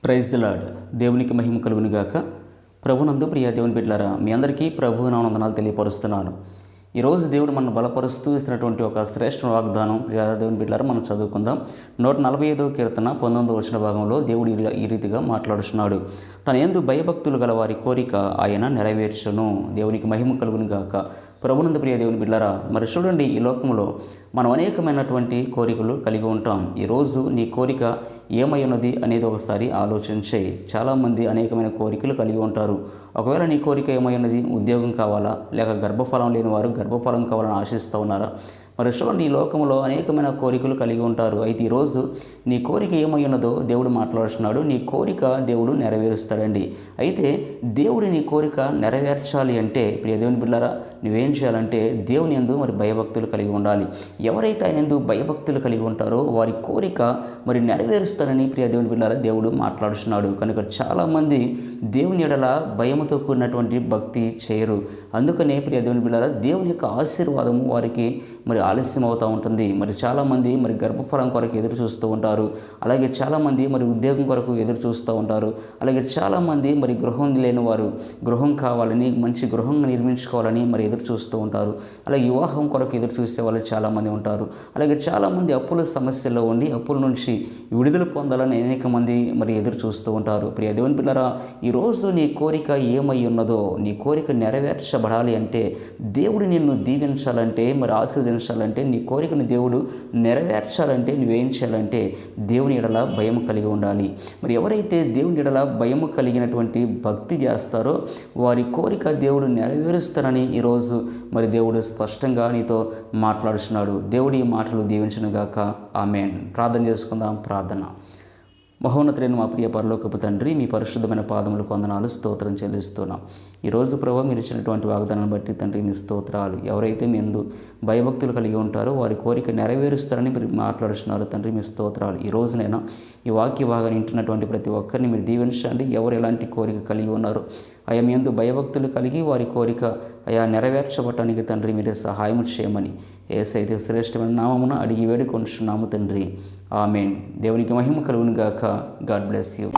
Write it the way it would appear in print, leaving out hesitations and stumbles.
Praise the lord. దేవునికి మహిమ కలుగును గాక. ప్రభునందు ప్రియ దేవుని బిడ్డలారా, మీ అందరికీ ప్రభువు నామమున తెలియపరుస్తున్నాను. ఈరోజు దేవుడు మనల్ని బలపరుస్తూ ఇస్తున్నటువంటి ఒక శ్రేష్ఠ వాగ్దానం ప్రియ దేవుని బిడ్డలారా మనం చదువుకుందాం. 145వ కీర్తన 19వ వచన భాగంలో దేవుడు ఈ రీతిగా మాట్లాడుతున్నాడు. తన యందు భయభక్తులు గల వారి కోరిక ఆయన నెరవేర్చును. దేవునికి మహిమ కలుగును గాక. ప్రభునందు ప్రియ దేవుని బిడ్డలారా, మరి చూడండి, ఈ లోకంలో మనం అనేకమైనటువంటి కోరికలు కలిగి ఉంటాం. ఈరోజు నీ కోరిక ఏమై ఉన్నది అనేది ఒకసారి ఆలోచించే. చాలామంది అనేకమైన కోరికలు కలిగి ఉంటారు. ఒకవేళ నీ కోరిక ఏమై ఉన్నది? ఉద్యోగం కావాలా, లేక గర్భఫలం లేని వారు గర్భఫలం కావాలని ఆశిస్తూ ఉన్నారా? మరి చూడండి, ఈ లోకంలో అనేకమైన కోరికలు కలిగి ఉంటారు. అయితే ఈరోజు నీ కోరిక ఏమై ఉన్నదో దేవుడు మాట్లాడుతున్నాడు. నీ కోరిక దేవుడు నెరవేరుస్తాడండి. అయితే దేవుడు నీ కోరిక నెరవేర్చాలి అంటే ప్రియ దేవుని బిడ్డలారా, నువ్వేం చేయాలంటే దేవుని యందు మరి భయభక్తులు కలిగి ఉండాలి. ఎవరైతే ఆయన యందు భయభక్తులు కలిగి ఉంటారో వారి కోరిక మరి నెరవేరుస్తారని ప్రియ దేవుని బిడ్డలారా దేవుడు మాట్లాడుతున్నాడు. కనుక చాలామంది దేవుని ఎడల భయముతో కూడినటువంటి భక్తి చేయరు. అందుకనే ప్రియ దేవుని బిడ్డలారా దేవుని యొక్క ఆశీర్వాదము వారికి మరి ఆలస్యం అవుతూ ఉంటుంది. మరి చాలామంది మరి గర్భఫలం కొరకు ఎదురు చూస్తూ ఉంటారు. అలాగే చాలామంది మరి ఉద్యోగం కొరకు ఎదురు చూస్తూ ఉంటారు. అలాగే చాలామంది మరి గృహం లేని వారు గృహం కావాలని, మంచి గృహం నిర్మించుకోవాలని మరి ఎదురు చూస్తూ ఉంటారు. అలాగే వివాహం కొరకు ఎదురు చూసే వాళ్ళు చాలామంది ఉంటారు. అలాగే చాలామంది అప్పుల సమస్యల్లో ఉండి అప్పుల నుంచి విడుదల పొందాలని అనేక మంది మరి ఎదురు చూస్తూ ఉంటారు. ప్రియ దేవుని పిల్లరా, ఈరోజు నీ కోరిక ఏమై ఉన్నదో, నీ కోరిక నెరవేర్చబడాలి అంటే, దేవుడు నిన్ను దీవించాలంటే, మరి ఆశీర్వదించాలంటే, నీ కోరికను దేవుడు నెరవేర్చాలంటే నువ్వేం చేయాలంటే దేవుని ఎడల భయం కలిగి ఉండాలి. మరి ఎవరైతే దేవుని ఎడల భయము కలిగినటువంటి భక్తి చేస్తారో వారి కోరిక దేవుడు నెరవేరుస్తారని ఈరోజు మరి దేవుడు స్పష్టంగా నీతో మాట్లాడుతున్నాడు. దేవుడు ఈ మాటలు దీవించునుగాక. ఆమేన్. ప్రార్థన చేసుకుందాం. ప్రార్థన. మహోన్నతులైన మా ప్రియ పరలోకపు తండ్రి, మీ పరిశుద్ధమైన పాదములకు వందనాలు, స్తోత్రం చెల్లిస్తున్నాం. ఈరోజు ప్రభు మీరు ఇచ్చినటువంటి వాగ్దానాన్ని బట్టి తండ్రి మీ స్తోత్రాలు. ఎవరైతే మీ యందు భయభక్తులు కలిగి ఉంటారో వారి కోరిక నెరవేరుస్తారని మీరు మాట్లాడుతున్నారు తండ్రి, మీ స్తోత్రాలు. ఈ రోజునైనా ఈ వాక్య భాగాన్ని వింటున్నటువంటి ప్రతి ఒక్కరిని మీరు దీవించండి. ఎవరు ఎలాంటి కోరిక కలిగి ఉన్నారో అయా మీ యందు భయభక్తులు కలిగి వారి కోరిక అయా నెరవేర్చబడటానికి తండ్రి మీరే సహాయం చేయమని యేసయ్య శ్రేష్టమైన నామమున అడిగి వేడుకొనుచున్నాము తండ్రి. ఆమేన్. దేవునికి మహిమ కలుగును గాక. God bless you.